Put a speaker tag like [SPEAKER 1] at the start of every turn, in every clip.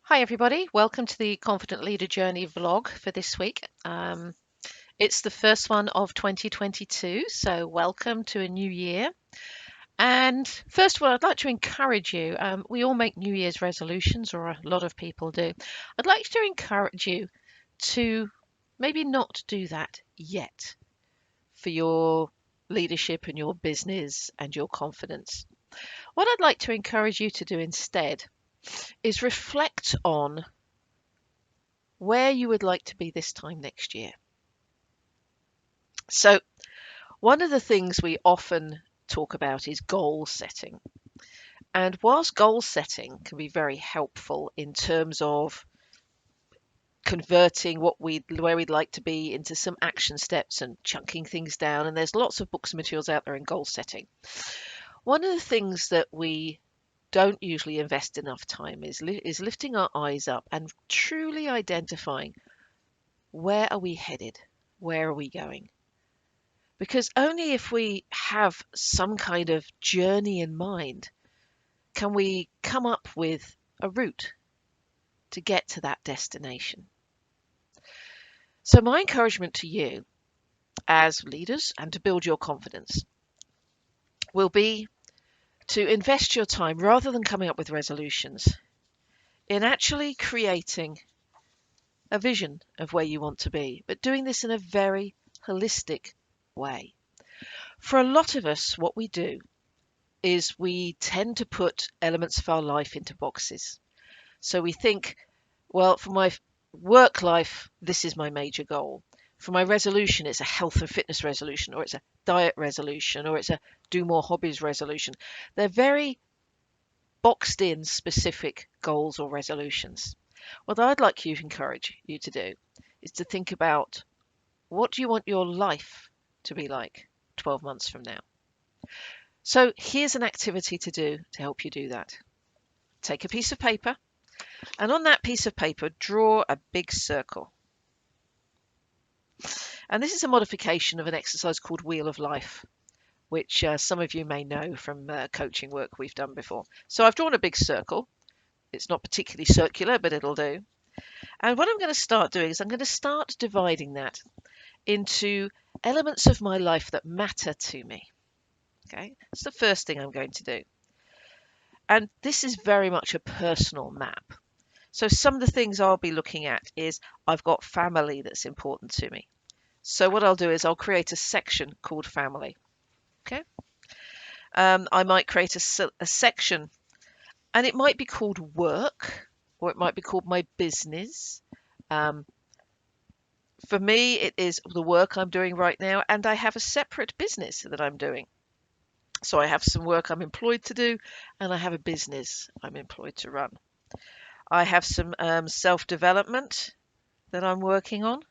[SPEAKER 1] Hi, everybody. Welcome to the Confident Leader Journey vlog for this week. It's the first one of 2022, so welcome to a new year. And first of all, I'd like to encourage you. We all make New Year's resolutions, or a lot of people do. I'd like to encourage you to maybe not do that yet for your leadership and your business and your confidence. What I'd like to encourage you to do instead is reflect on where you would like to be this time next year. So, one of the things we often talk about is goal setting. And whilst goal setting can be very helpful in terms of converting where we'd like to be into some action steps and chunking things down, and there's lots of books and materials out there in goal setting. One of the things that we don't usually invest enough time is lifting our eyes up and truly identifying, where are we headed? Where are we going? Because only if we have some kind of journey in mind can we come up with a route to get to that destination. So my encouragement to you as leaders and to build your confidence will be to invest your time, rather than coming up with resolutions, in actually creating a vision of where you want to be, but doing this in a very holistic way. For a lot of us, what we do is we tend to put elements of our life into boxes. So we think, well, for my work life, this is my major goal. For my resolution, it's a health and fitness resolution, or it's a diet resolution, or it's a do more hobbies resolution. They're very boxed in specific goals or resolutions. What I'd like to encourage you to do is to think about, what do you want your life to be like 12 months from now? So here's an activity to do to help you do that. Take a piece of paper, and on that piece of paper, draw a big circle. And this is a modification of an exercise called Wheel of Life, which some of you may know from coaching work we've done before. So I've drawn a big circle. It's not particularly circular, but it'll do. And what I'm going to start doing is I'm going to start dividing that into elements of my life that matter to me. Okay, that's the first thing I'm going to do. And this is very much a personal map. So some of the things I'll be looking at is, I've got family that's important to me. So what I'll do is I'll create a section called family. Okay. I might create a section, and it might be called work, or it might be called my business. For me, it is the work I'm doing right now, and I have a separate business that I'm doing. So I have some work I'm employed to do, and I have a business I'm employed to run. I have some self-development that I'm working on,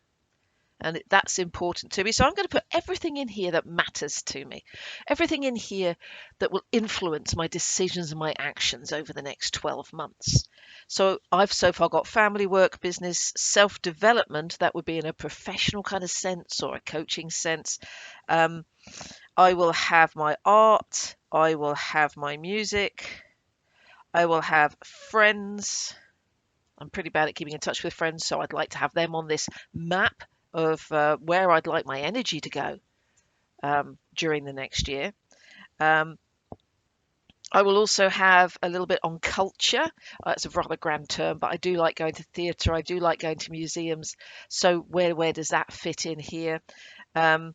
[SPEAKER 1] and that's important to me. So I'm going to put everything in here that matters to me, everything in here that will influence my decisions and my actions over the next 12 months. So I've so far got family, work, business, self-development. That would be in a professional kind of sense or a coaching sense. I will have my art, I will have my music, I will have friends. I'm pretty bad at keeping in touch with friends, so I'd like to have them on this map of where I'd like my energy to go during the next year. I will also have a little bit on culture. It's a rather grand term, but I do like going to theatre. I do like going to museums. So where does that fit in here? I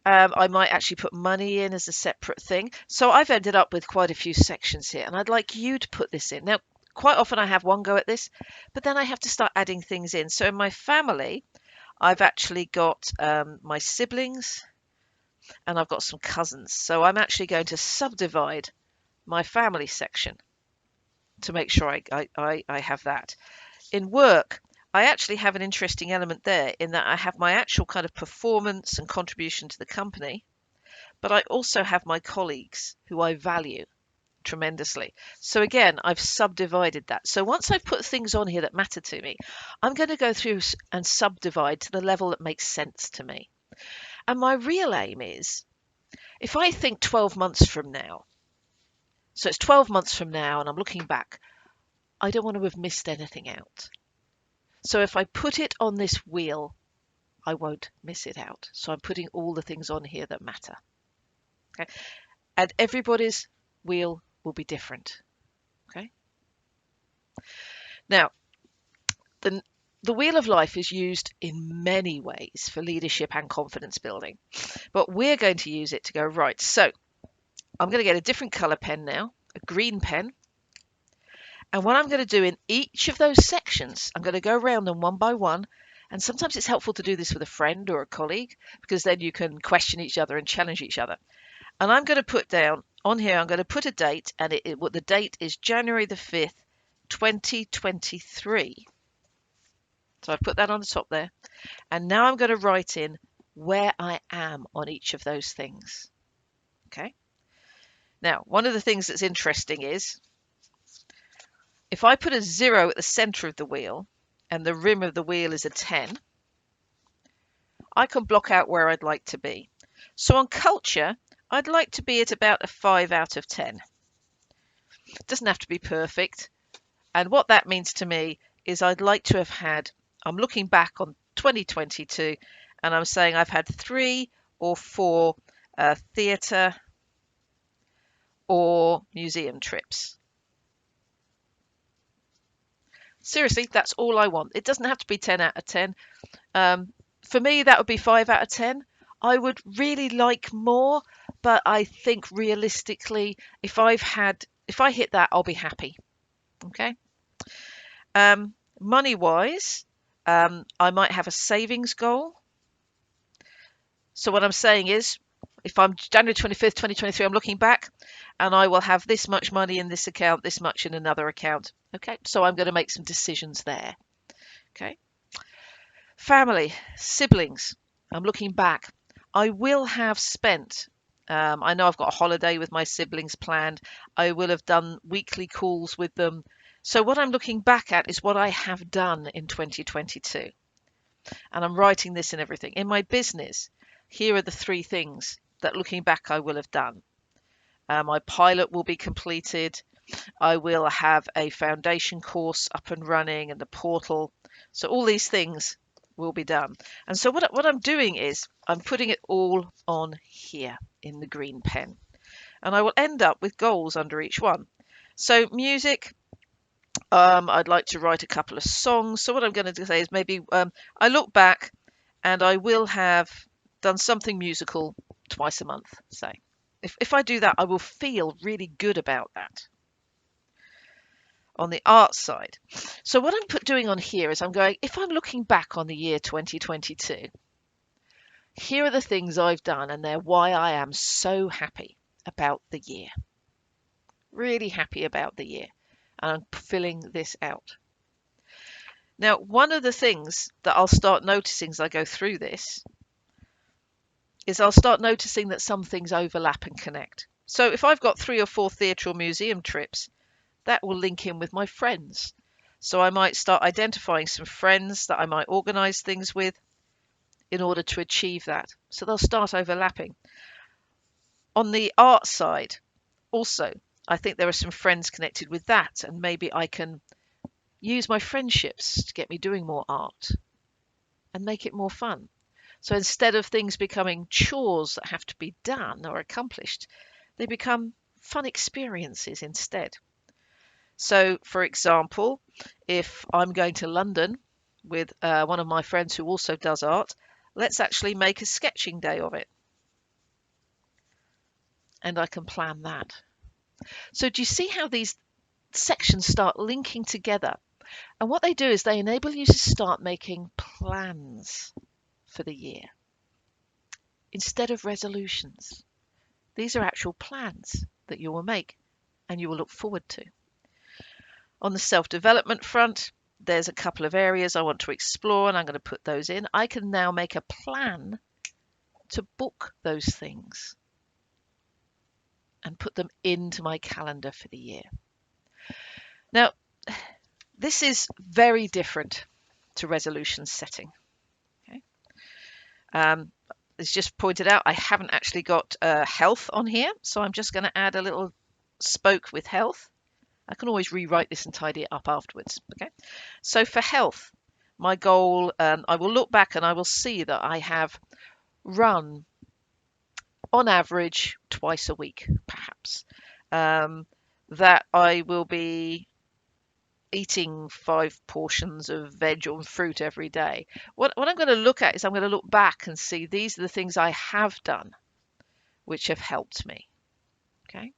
[SPEAKER 1] might actually put money in as a separate thing. So I've ended up with quite a few sections here, and I'd like you to put this in. Now, quite often I have one go at this, but then I have to start adding things in. So in my family, I've actually got my siblings, and I've got some cousins. So I'm actually going to subdivide my family section to make sure I have that. In work, I actually have an interesting element there, in that I have my actual kind of performance and contribution to the company, but I also have my colleagues who I value tremendously. So again, I've subdivided that. So once I've put things on here that matter to me, I'm going to go through and subdivide to the level that makes sense to me. And my real aim is, if I think 12 months from now, so it's 12 months from now and I'm looking back, I don't want to have missed anything out. So if I put it on this wheel, I won't miss it out. So I'm putting all the things on here that matter. Okay. And everybody's wheel will be different. Okay. Now, the the wheel of life is used in many ways for leadership and confidence building, but we're going to use it to go, right, so I'm going to get a different color pen now, a green pen. And what I'm going to do in each of those sections, I'm going to go around them one by one. And sometimes it's helpful to do this with a friend or a colleague, because then you can question each other and challenge each other. And I'm going to put down on here, I'm going to put a date, and the date is January the 5th, 2023. So I put that on the top there. And now I'm going to write in where I am on each of those things. Okay. Now, one of the things that's interesting is if I put a 0 at the center of the wheel and the rim of the wheel is a 10, I can block out where I'd like to be. So on culture, I'd like to be at about a 5 out of 10. It doesn't have to be perfect. And what that means to me is I'd like to have had, I'm looking back on 2022 and I'm saying I've had 3 or 4 theatre or museum trips. Seriously, that's all I want. It doesn't have to be 10 out of 10. For me, that would be 5 out of 10. I would really like more, but I think realistically, if I hit that, I'll be happy. Okay. Money-wise, I might have a savings goal. So what I'm saying is, if I'm January 25th, 2023, I'm looking back and I will have this much money in this account, this much in another account. Okay, so I'm going to make some decisions there. Okay. Family, siblings, I'm looking back. I will have spent, I know I've got a holiday with my siblings planned. I will have done weekly calls with them. So what I'm looking back at is what I have done in 2022. And I'm writing this in everything. In my business, here are the 3 things that looking back I will have done. My pilot will be completed. I will have a foundation course up and running and the portal. So all these things will be done. And so what I'm doing is I'm putting it all on here in the green pen. And I will end up with goals under each one. So music, I'd like to write a couple of songs. So what I'm going to say is maybe I look back and I will have done something musical twice a month, say. If I do that, I will feel really good about that. On the art side. So what I'm doing on here is I'm going, if I'm looking back on the year 2022, here are the things I've done and they're why I am so happy about the year. Really happy about the year. And I'm filling this out. Now, one of the things that I'll start noticing as I go through this is I'll start noticing that some things overlap and connect. So if I've got 3 or 4 theatre or museum trips, that will link in with my friends. So I might start identifying some friends that I might organise things with in order to achieve that. So they'll start overlapping. On the art side, also, I think there are some friends connected with that, and maybe I can use my friendships to get me doing more art and make it more fun. So instead of things becoming chores that have to be done or accomplished, they become fun experiences instead. So, for example, if I'm going to London with one of my friends who also does art, let's actually make a sketching day of it. And I can plan that. So do you see how these sections start linking together? And what they do is they enable you to start making plans for the year instead of resolutions. These are actual plans that you will make and you will look forward to. On the self-development front, there's a couple of areas I want to explore and I'm going to put those in. I can now make a plan to book those things and put them into my calendar for the year. Now, this is very different to resolution setting. Okay. It's just pointed out I haven't actually got health on here, so I'm just going to add a little spoke with health. I can always rewrite this and tidy it up afterwards. Okay. So for health, my goal, I will look back and I will see that I have run on average twice a week, perhaps. That I will be eating 5 portions of veg or fruit every day. What I'm going to look at is I'm going to look back and see these are the things I have done which have helped me. Okay.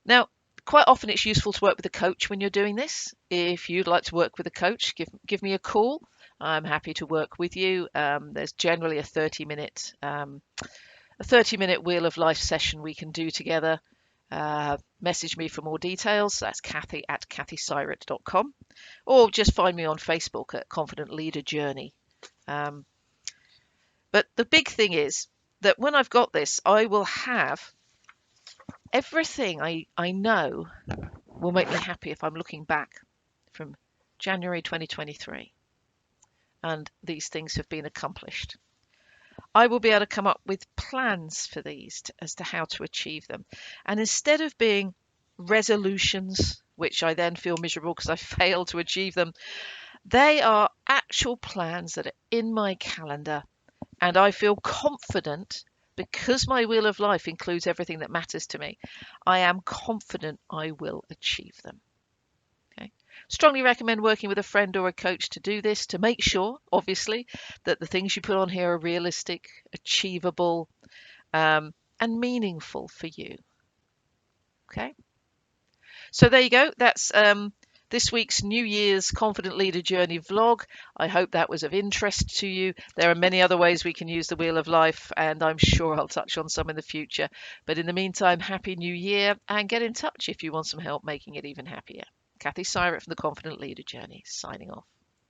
[SPEAKER 1] Now, quite often it's useful to work with a coach when you're doing this. If you'd like to work with a coach, give me a call. I'm happy to work with you. There's generally a 30-minute Wheel of Life session we can do together. Message me for more details. That's Kathy at kathysyret.com, or just find me on Facebook at Confident Leader Journey. But the big thing is that when I've got this, I will have everything I know will make me happy if I'm looking back from January 2023 and these things have been accomplished. I will be able to come up with plans for these as to how to achieve them. And instead of being resolutions, which I then feel miserable because I failed to achieve them, they are actual plans that are in my calendar. And I feel confident because my Wheel of Life includes everything that matters to me. I am confident I will achieve them. Okay. Strongly recommend working with a friend or a coach to do this, to make sure, obviously, that the things you put on here are realistic, achievable, and meaningful for you. Okay. So there you go. That's this week's New Year's Confident Leader Journey vlog. I hope that was of interest to you. There are many other ways we can use the Wheel of Life, and I'm sure I'll touch on some in the future. But in the meantime, Happy New Year, and get in touch if you want some help making it even happier. Kathy Syret from the Confident Leader Journey, signing off.